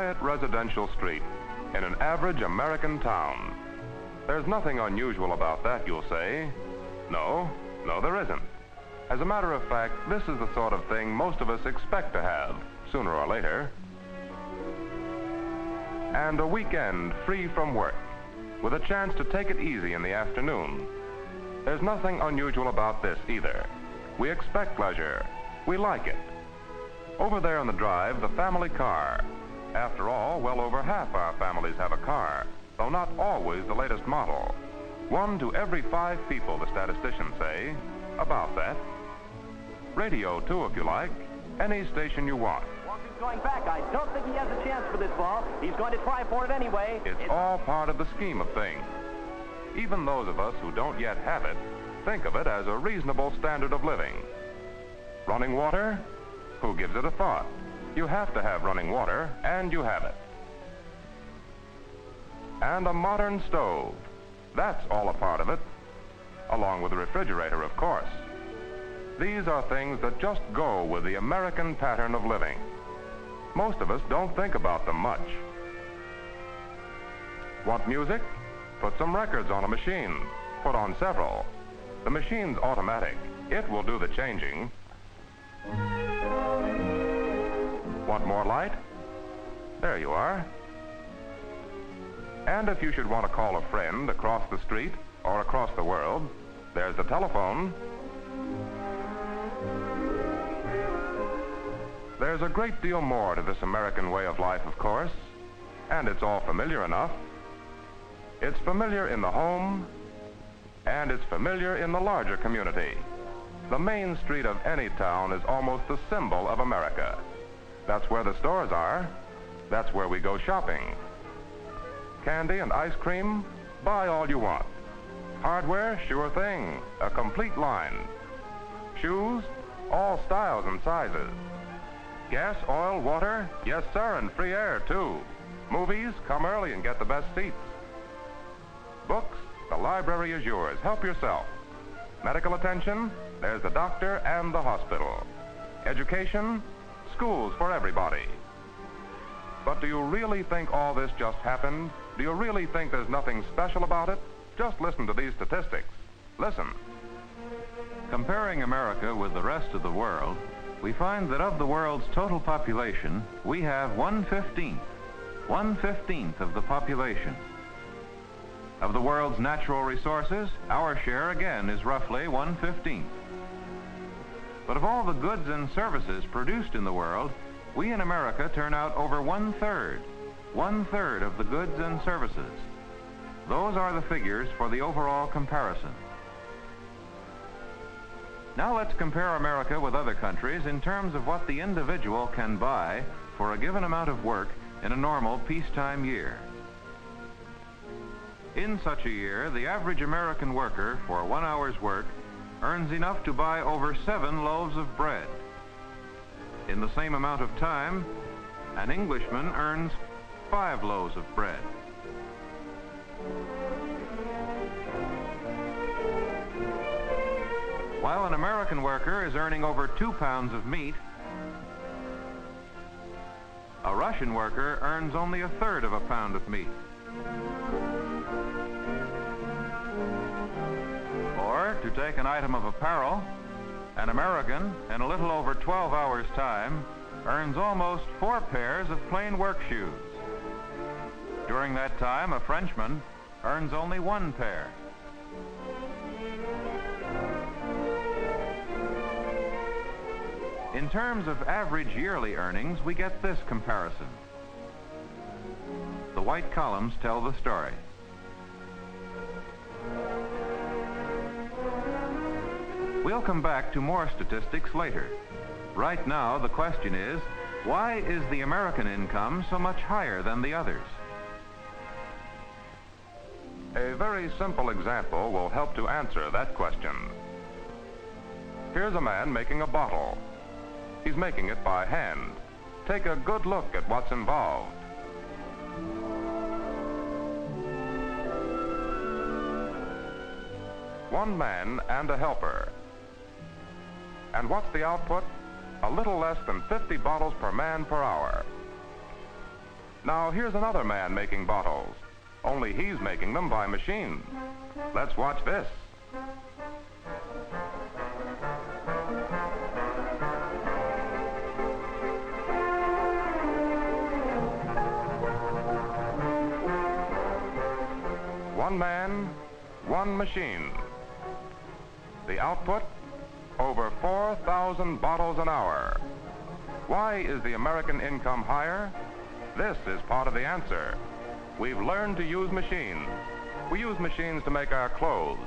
quiet residential street in an average American town. There's nothing unusual about that, you'll say. No, there isn't. As a matter of fact, this is the sort of thing most of us expect to have, sooner or later. And a weekend free from work, with a chance to take it easy in the afternoon. There's nothing unusual about this either. We expect pleasure. We like it. Over there on the drive, the family car. After all, well over half our families have a car, though not always the latest model. 1 to every 5 people, the statisticians say. About that. Radio, too, if you like. Any station you want. Walker's going back. I don't think he has a chance for this ball. He's going to try for it anyway. It's all part of the scheme of things. Even those of us who don't yet have it think of it as a reasonable standard of living. Running water? Who gives it a thought? You have to have running water, and you have it. And a modern stove. That's all a part of it, along with the refrigerator, of course. These are things that just go with the American pattern of living. Most of us don't think about them much. Want music? Put some records on a machine. Put on several. The machine's automatic. It will do the changing. Want more light? There you are. And if you should want to call a friend across the street or across the world, there's the telephone. There's a great deal more to this American way of life, of course, and it's all familiar enough. It's familiar in the home, and it's familiar in the larger community. The main street of any town is almost the symbol of America. That's where the stores are. That's where we go shopping. Candy and ice cream? Buy all you want. Hardware? Sure thing. A complete line. Shoes? All styles and sizes. Gas, oil, water? Yes, sir, and free air, too. Movies? Come early and get the best seats. Books? The library is yours. Help yourself. Medical attention? There's the doctor and the hospital. Education? Schools for everybody. But do you really think all this just happened? Do you really think there's nothing special about it? Just listen to these statistics. Listen. Comparing America with the rest of the world, we find that of the world's total population, we have 1/15. 1/15 of the population. Of the world's natural resources, our share again is roughly 1/15. But of all the goods and services produced in the world, we in America turn out over 1/3. 1/3 of the goods and services. Those are the figures for the overall comparison. Now let's compare America with other countries in terms of what the individual can buy for a given amount of work in a normal peacetime year. In such a year, the average American worker for 1 hour's work earns enough to buy over 7 loaves of bread. In the same amount of time, an Englishman earns 5 loaves of bread. While an American worker is earning over 2 pounds of meat, a Russian worker earns only 1/3 of a pound of meat. Or, to take an item of apparel, an American, in a little over 12 hours' time, earns almost 4 pairs of plain work shoes. During that time, a Frenchman earns only 1 pair. In terms of average yearly earnings, we get this comparison. The white columns tell the story. We'll come back to more statistics later. Right now, the question is, why is the American income so much higher than the others? A very simple example will help to answer that question. Here's a man making a bottle. He's making it by hand. Take a good look at what's involved. One man and a helper. And what's the output? A little less than 50 bottles per man per hour. Now here's another man making bottles, only he's making them by machine. Let's watch this. One man, one machine. The output, over 4,000 bottles an hour. Why is the American income higher? This is part of the answer. We've learned to use machines. We use machines to make our clothes.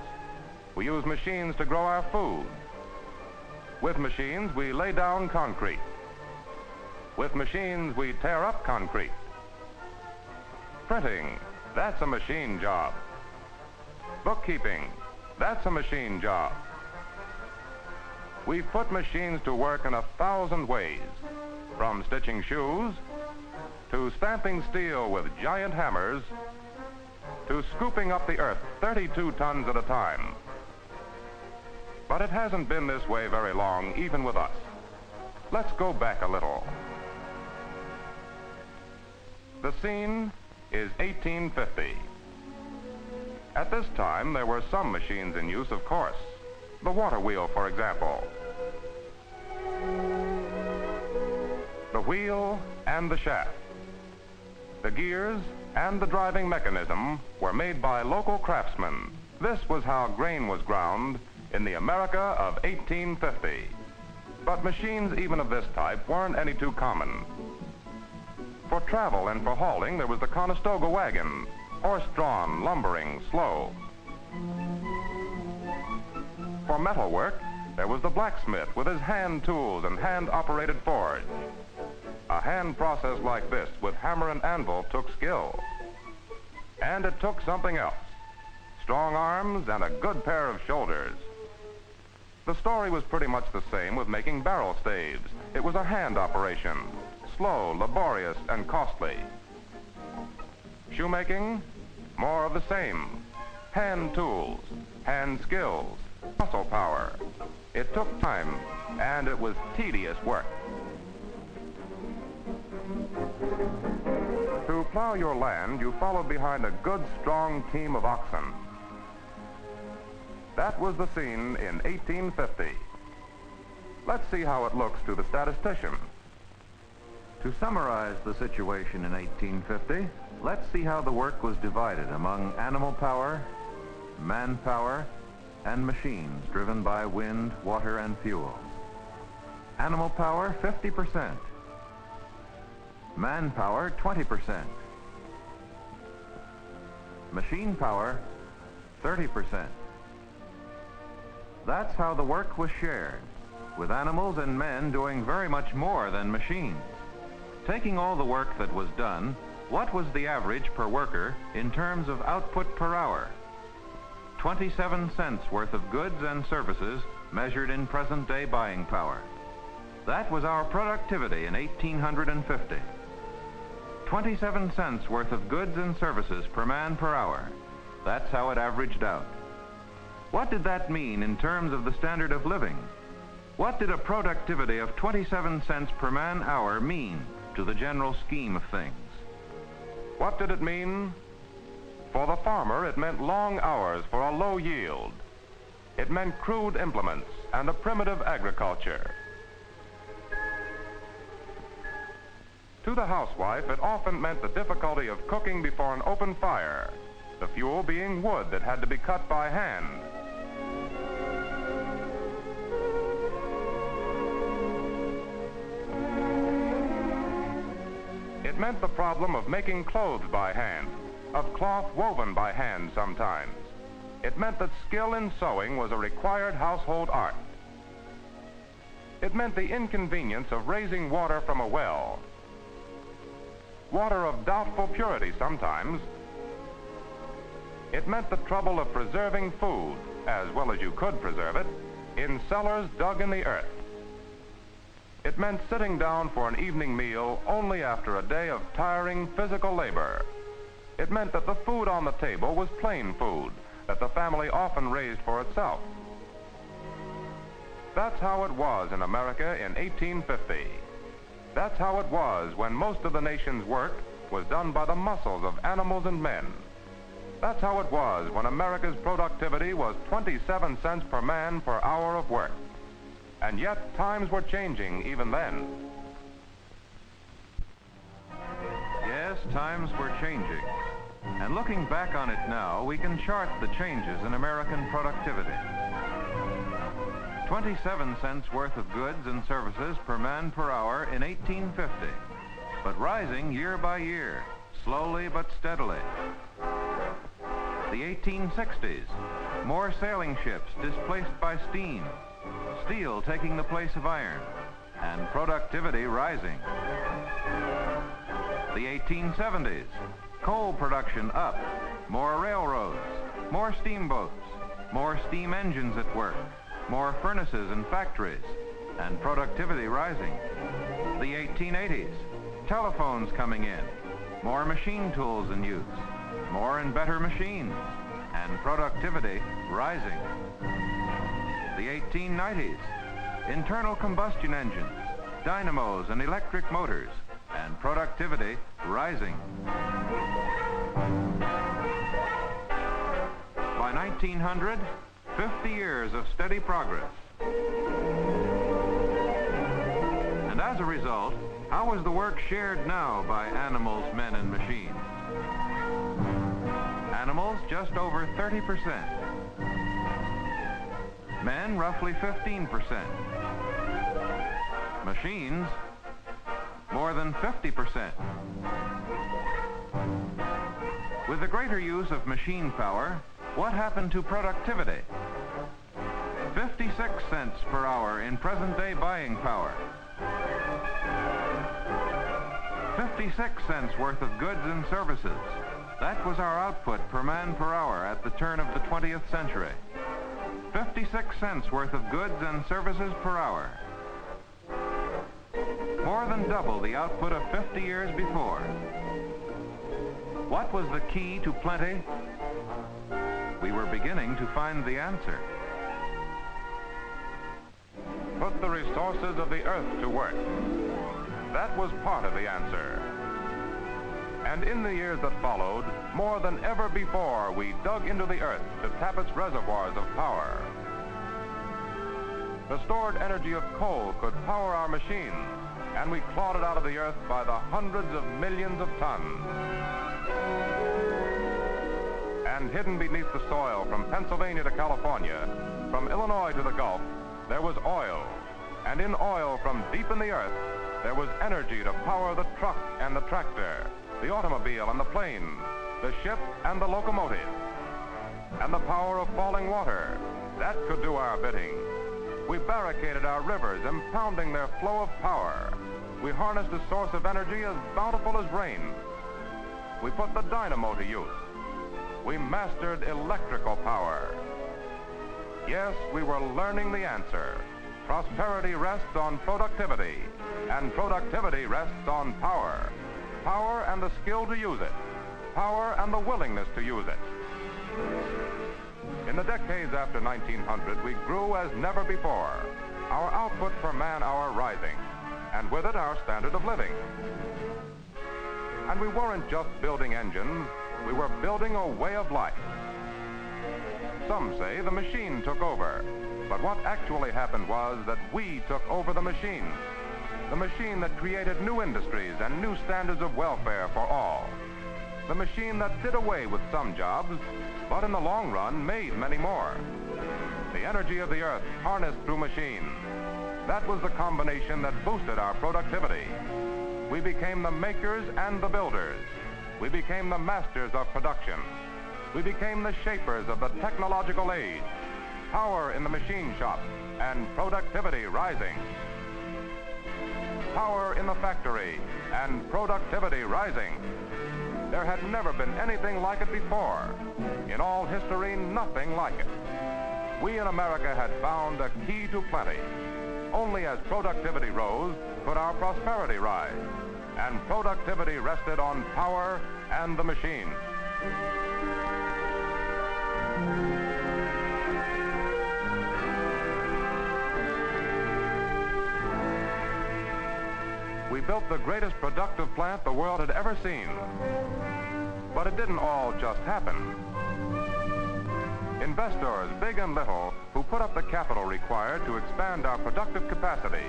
We use machines to grow our food. With machines, we lay down concrete. With machines, we tear up concrete. Printing, that's a machine job. Bookkeeping, that's a machine job. We've put machines to work in 1,000 ways, from stitching shoes, to stamping steel with giant hammers, to scooping up the earth 32 tons at a time. But it hasn't been this way very long, even with us. Let's go back a little. The scene is 1850. At this time, there were some machines in use, of course. The water wheel, for example. The wheel and the shaft. The gears and the driving mechanism were made by local craftsmen. This was how grain was ground in the America of 1850. But machines even of this type weren't any too common. For travel and for hauling, there was the Conestoga wagon, horse-drawn, lumbering, slow. For metal work, there was the blacksmith with his hand tools and hand-operated forge. A hand process like this with hammer and anvil took skill. And it took something else. Strong arms and a good pair of shoulders. The story was pretty much the same with making barrel staves. It was a hand operation, slow, laborious, and costly. Shoemaking, more of the same. Hand tools, hand skills, muscle power. It took time, and it was tedious work. To plow your land, you followed behind a good, strong team of oxen. That was the scene in 1850. Let's see how it looks to the statistician. To summarize the situation in 1850, let's see how the work was divided among animal power, manpower, and machines driven by wind, water, and fuel. Animal power, 50%. Manpower, 20%. Machine power, 30%. That's how the work was shared, with animals and men doing very much more than machines. Taking all the work that was done, what was the average per worker in terms of output per hour? 27 cents worth of goods and services measured in present-day buying power. That was our productivity in 1850. 27 cents worth of goods and services per man per hour. That's how it averaged out. What did that mean in terms of the standard of living? What did a productivity of 27 cents per man hour mean to the general scheme of things? What did it mean? For the farmer, it meant long hours for a low yield. It meant crude implements and a primitive agriculture. To the housewife, it often meant the difficulty of cooking before an open fire, the fuel being wood that had to be cut by hand. It meant the problem of making clothes by hand, of cloth woven by hand sometimes. It meant that skill in sewing was a required household art. It meant the inconvenience of raising water from a well, water of doubtful purity sometimes. It meant the trouble of preserving food, as well as you could preserve it, in cellars dug in the earth. It meant sitting down for an evening meal only after a day of tiring physical labor. It meant that the food on the table was plain food, that the family often raised for itself. That's how it was in America in 1850. That's how it was when most of the nation's work was done by the muscles of animals and men. That's how it was when America's productivity was 27 cents per man per hour of work. And yet, times were changing even then. Yes, times were changing. And looking back on it now, we can chart the changes in American productivity. 27 cents worth of goods and services per man per hour in 1850, but rising year by year, slowly but steadily. The 1860s, more sailing ships displaced by steam, steel taking the place of iron, and productivity rising. The 1870s, coal production up, more railroads, more steamboats, more steam engines at work, more furnaces and factories, and productivity rising. The 1880s, telephones coming in, more machine tools in use, more and better machines, and productivity rising. The 1890s, internal combustion engines, dynamos and electric motors, and productivity rising. By 1900, 50 years of steady progress. And as a result, how is the work shared now by animals, men, and machines? Animals, just over 30%. Men, roughly 15%. Machines, more than 50%. With the greater use of machine power, what happened to productivity? 56 cents per hour in present-day buying power. 56 cents worth of goods and services. That was our output per man per hour at the turn of the 20th century. 56 cents worth of goods and services per hour. More than double the output of 50 years before. What was the key to plenty? We were beginning to find the answer. Put the resources of the earth to work. That was part of the answer. And in the years that followed, more than ever before, we dug into the earth to tap its reservoirs of power. The stored energy of coal could power our machines, and we clawed it out of the earth by the hundreds of millions of tons. And hidden beneath the soil from Pennsylvania to California, from Illinois to the Gulf, there was oil. And in oil from deep in the earth, there was energy to power the truck and the tractor, the automobile and the plane, the ship and the locomotive. And the power of falling water, that could do our bidding. We barricaded our rivers, impounding their flow of power. We harnessed a source of energy as bountiful as rain. We put the dynamo to use. We mastered electrical power. Yes, we were learning the answer. Prosperity rests on productivity, and productivity rests on power. Power and the skill to use it. Power and the willingness to use it. In the decades after 1900, we grew as never before, our output per man hour rising, and with it our standard of living. And we weren't just building engines, we were building a way of life. Some say the machine took over, but what actually happened was that we took over the machine. The machine that created new industries and new standards of welfare for all. The machine that did away with some jobs, but in the long run made many more. The energy of the earth harnessed through machines. That was the combination that boosted our productivity. We became the makers and the builders. We became the masters of production. We became the shapers of the technological age. Power in the machine shop and productivity rising. Power in the factory and productivity rising. There had never been anything like it before. In all history, nothing like it. We in America had found a key to plenty. Only as productivity rose could our prosperity rise. And productivity rested on power and the machine. We built the greatest productive plant the world had ever seen. But it didn't all just happen. Investors, big and little, who put up the capital required to expand our productive capacity,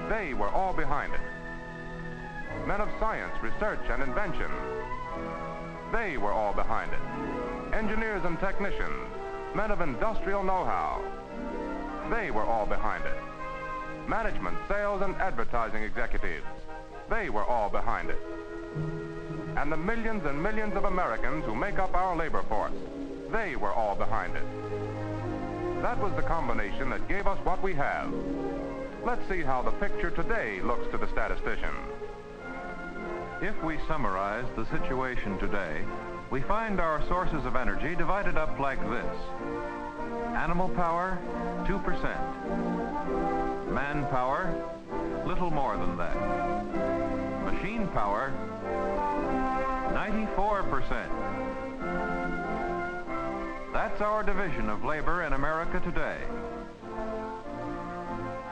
they were all behind it. Men of science, research, and invention, they were all behind it. Engineers and technicians, men of industrial know-how, they were all behind it. Management, sales, and advertising executives, they were all behind it. And the millions and millions of Americans who make up our labor force, they were all behind it. That was the combination that gave us what we have. Let's see how the picture today looks to the statistician. If we summarize the situation today, we find our sources of energy divided up like this. Animal power, 2%. Manpower, little more than that. Machine power, 94%. That's our division of labor in America today.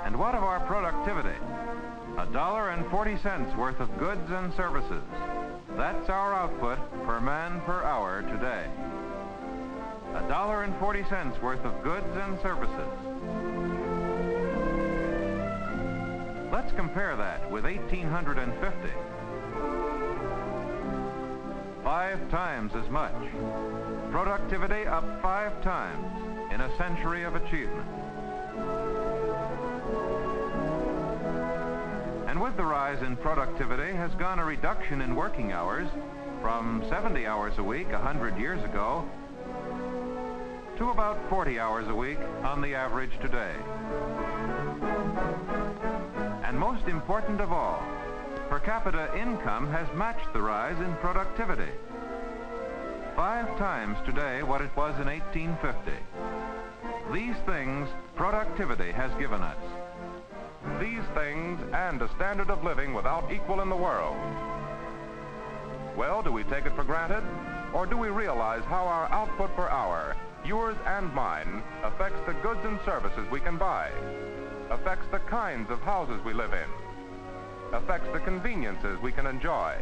And what of our productivity? $1.40 worth of goods and services. That's our output per man per hour today. $1.40 worth of goods and services. Let's compare that with 1850. 5 times as much. Productivity up 5 times in a century of achievement. And with the rise in productivity has gone a reduction in working hours from 70 hours a week 100 years ago to about 40 hours a week on the average today. And most important of all, per capita income has matched the rise in productivity. 5 times today what it was in 1850. These things productivity has given us. These things and a standard of living without equal in the world. Well, do we take it for granted? Or do we realize how our output per hour, yours and mine, affects the goods and services we can buy, affects the kinds of houses we live in, affects the conveniences we can enjoy?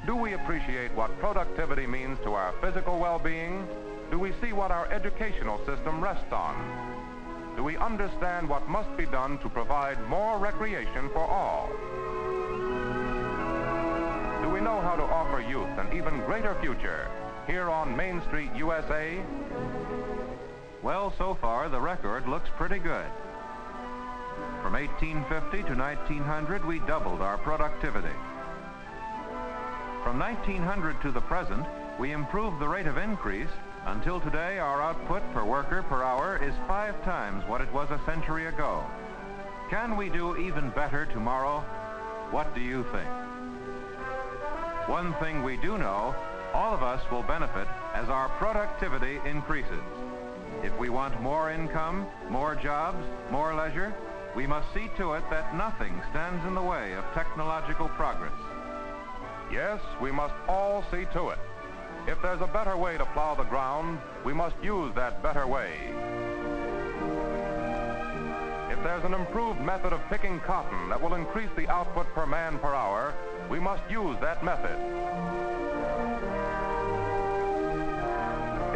Do we appreciate what productivity means to our physical well-being? Do we see what our educational system rests on? Do we understand what must be done to provide more recreation for all? Do we know how to offer youth an even greater future here on Main Street, USA? Well, so far the record looks pretty good. From 1850 to 1900, we doubled our productivity. From 1900 to the present, we improved the rate of increase until today our output per worker per hour is 5 times what it was a century ago. Can we do even better tomorrow? What do you think? One thing we do know, all of us will benefit as our productivity increases. If we want more income, more jobs, more leisure, we must see to it that nothing stands in the way of technological progress. Yes, we must all see to it. If there's a better way to plow the ground, we must use that better way. If there's an improved method of picking cotton that will increase the output per man per hour, we must use that method.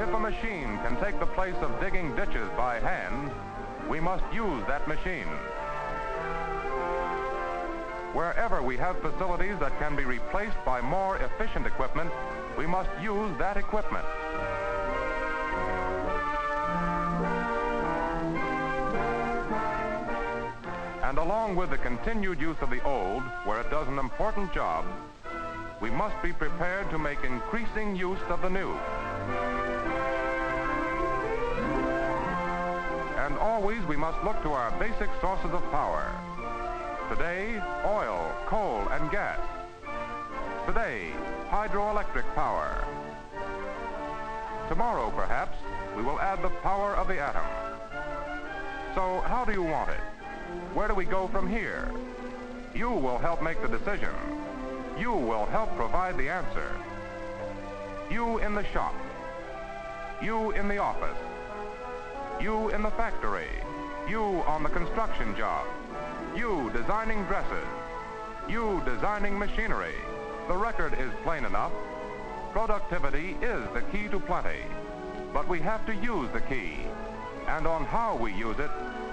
If a machine can take the place of digging ditches by hand, we must use that machine. Wherever we have facilities that can be replaced by more efficient equipment, we must use that equipment. And along with the continued use of the old, where it does an important job, we must be prepared to make increasing use of the new. And always we must look to our basic sources of power. Today, oil, coal, and gas. Today, hydroelectric power. Tomorrow, perhaps, we will add the power of the atom. So how do you want it? Where do we go from here? You will help make the decision. You will help provide the answer. You in the shop. You in the office. You in the factory. You on the construction job. You designing dresses. You designing machinery, the record is plain enough. Productivity is the key to plenty, but we have to use the key. And on how we use it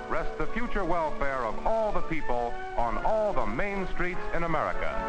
rests the future welfare of all the people on all the main streets in America.